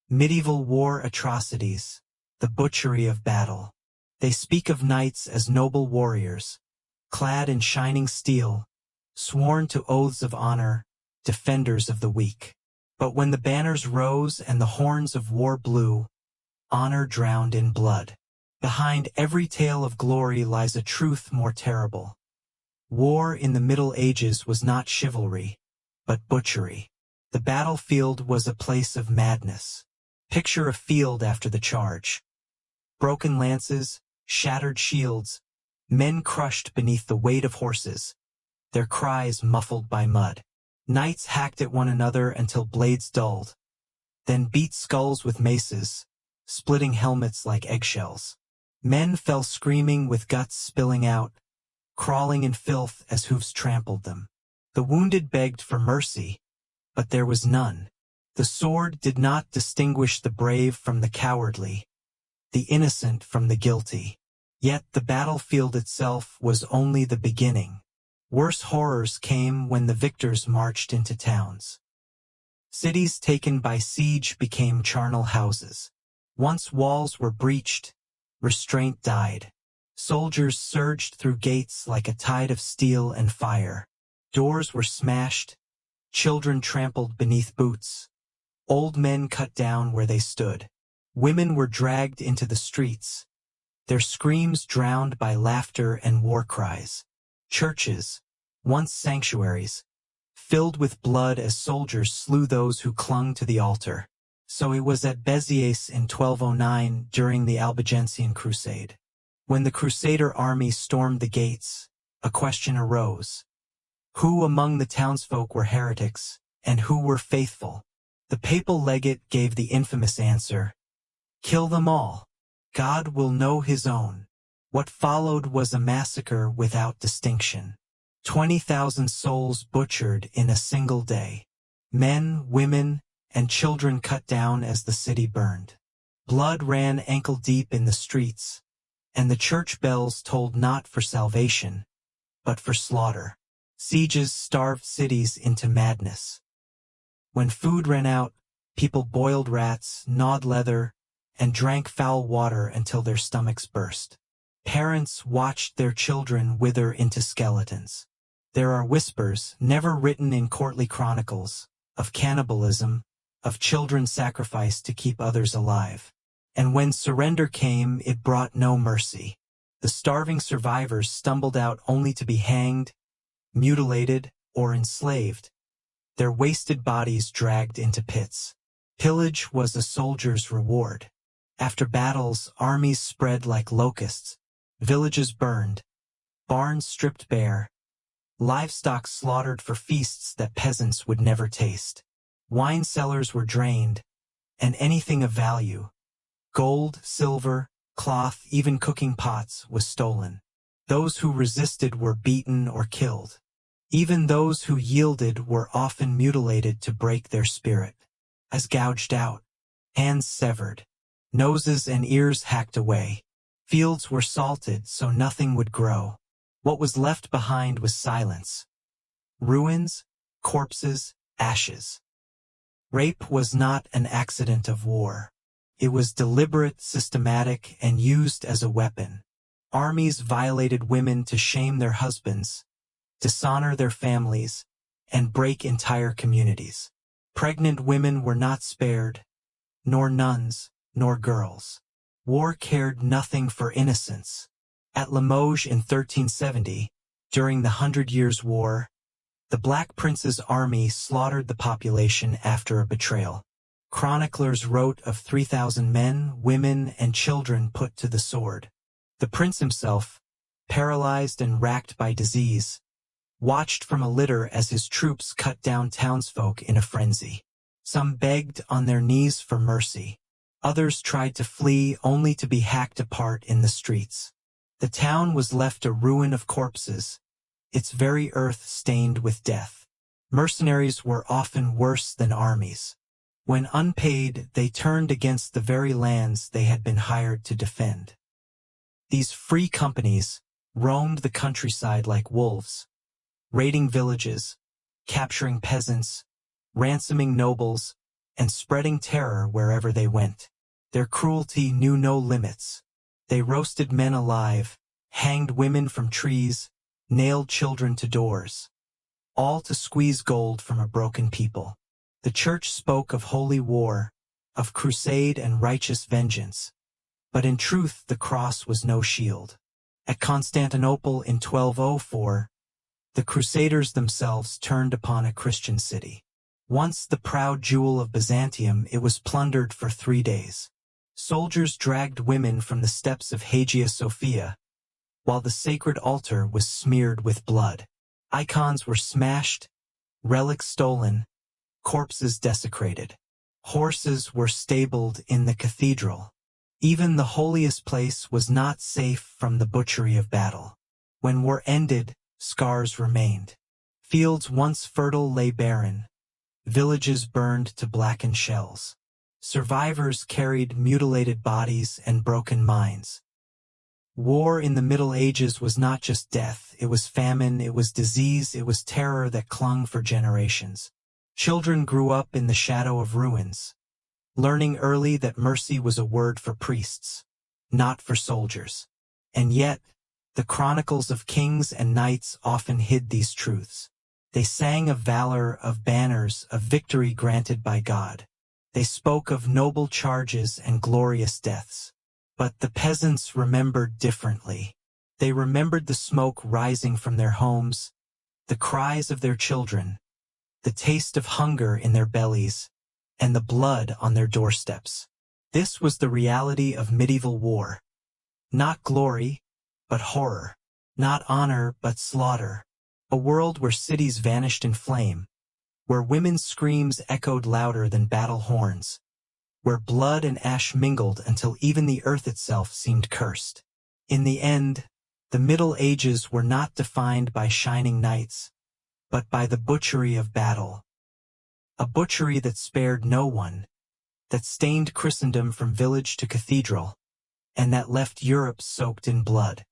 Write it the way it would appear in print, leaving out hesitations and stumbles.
Medieval war atrocities, the butchery of battle. They speak of knights as noble warriors, clad in shining steel, sworn to oaths of honor, defenders of the weak. But when the banners rose and the horns of war blew, honor drowned in blood. Behind every tale of glory lies a truth more terrible. War in the Middle Ages was not chivalry, but butchery. The battlefield was a place of madness. Picture a field after the charge. Broken lances, shattered shields, men crushed beneath the weight of horses, their cries muffled by mud. Knights hacked at one another until blades dulled, then beat skulls with maces, splitting helmets like eggshells. Men fell screaming with guts spilling out, crawling in filth as hooves trampled them. The wounded begged for mercy, but there was none. The sword did not distinguish the brave from the cowardly, the innocent from the guilty. Yet the battlefield itself was only the beginning. Worse horrors came when the victors marched into towns. Cities taken by siege became charnel houses. Once walls were breached, restraint died. Soldiers surged through gates like a tide of steel and fire. Doors were smashed, children trampled beneath boots, old men cut down where they stood. Women were dragged into the streets, their screams drowned by laughter and war cries. Churches, once sanctuaries, filled with blood as soldiers slew those who clung to the altar. So it was at Béziers in 1209 during the Albigensian Crusade. When the Crusader army stormed the gates, a question arose. Who among the townsfolk were heretics, and who were faithful? The papal legate gave the infamous answer, "Kill them all. God will know his own." What followed was a massacre without distinction. 20,000 souls butchered in a single day. Men, women, and children cut down as the city burned. Blood ran ankle-deep in the streets, and the church bells tolled not for salvation, but for slaughter. Sieges starved cities into madness. When food ran out, people boiled rats, gnawed leather, and drank foul water until their stomachs burst. Parents watched their children wither into skeletons. There are whispers, never written in courtly chronicles, of cannibalism, of children sacrificed to keep others alive. And when surrender came, it brought no mercy. The starving survivors stumbled out only to be hanged, mutilated, or enslaved, their wasted bodies dragged into pits. Pillage was a soldier's reward. After battles, armies spread like locusts, villages burned, barns stripped bare, livestock slaughtered for feasts that peasants would never taste. Wine cellars were drained, and anything of value, gold, silver, cloth, even cooking pots, was stolen. Those who resisted were beaten or killed. Even those who yielded were often mutilated to break their spirit. Eyes gouged out, hands severed, noses and ears hacked away. Fields were salted so nothing would grow. What was left behind was silence. Ruins, corpses, ashes. Rape was not an accident of war. It was deliberate, systematic, and used as a weapon. Armies violated women to shame their husbands, dishonor their families, and break entire communities. Pregnant women were not spared, nor nuns, nor girls. War cared nothing for innocence. At Limoges in 1370, during the 100 Years' War, the Black Prince's army slaughtered the population after a betrayal. Chroniclers wrote of 3,000 men, women, and children put to the sword. The prince himself, paralyzed and racked by disease, watched from a litter as his troops cut down townsfolk in a frenzy. Some begged on their knees for mercy. Others tried to flee only to be hacked apart in the streets. The town was left a ruin of corpses, its very earth stained with death. Mercenaries were often worse than armies. When unpaid, they turned against the very lands they had been hired to defend. These free companies roamed the countryside like wolves, raiding villages, capturing peasants, ransoming nobles, and spreading terror wherever they went. Their cruelty knew no limits. They roasted men alive, hanged women from trees, nailed children to doors, all to squeeze gold from a broken people. The church spoke of holy war, of crusade and righteous vengeance, but in truth the cross was no shield. At Constantinople in 1204, the Crusaders themselves turned upon a Christian city. Once the proud jewel of Byzantium, it was plundered for 3 days. Soldiers dragged women from the steps of Hagia Sophia, while the sacred altar was smeared with blood. Icons were smashed, relics stolen, corpses desecrated. Horses were stabled in the cathedral. Even the holiest place was not safe from the butchery of battle. When war ended, scars remained. Fields once fertile lay barren. Villages burned to blackened shells. Survivors carried mutilated bodies and broken minds. War in the Middle Ages was not just death, it was famine, it was disease, it was terror that clung for generations. Children grew up in the shadow of ruins, learning early that mercy was a word for priests, not for soldiers. And yet, the chronicles of kings and knights often hid these truths. They sang of valor, of banners, of victory granted by God. They spoke of noble charges and glorious deaths. But the peasants remembered differently. They remembered the smoke rising from their homes, the cries of their children, the taste of hunger in their bellies, and the blood on their doorsteps. This was the reality of medieval war. Not glory, but horror. Not honor, but slaughter. A world where cities vanished in flame, where women's screams echoed louder than battle horns, where blood and ash mingled until even the earth itself seemed cursed. In the end, the Middle Ages were not defined by shining knights, but by the butchery of battle. A butchery that spared no one, that stained Christendom from village to cathedral, and that left Europe soaked in blood.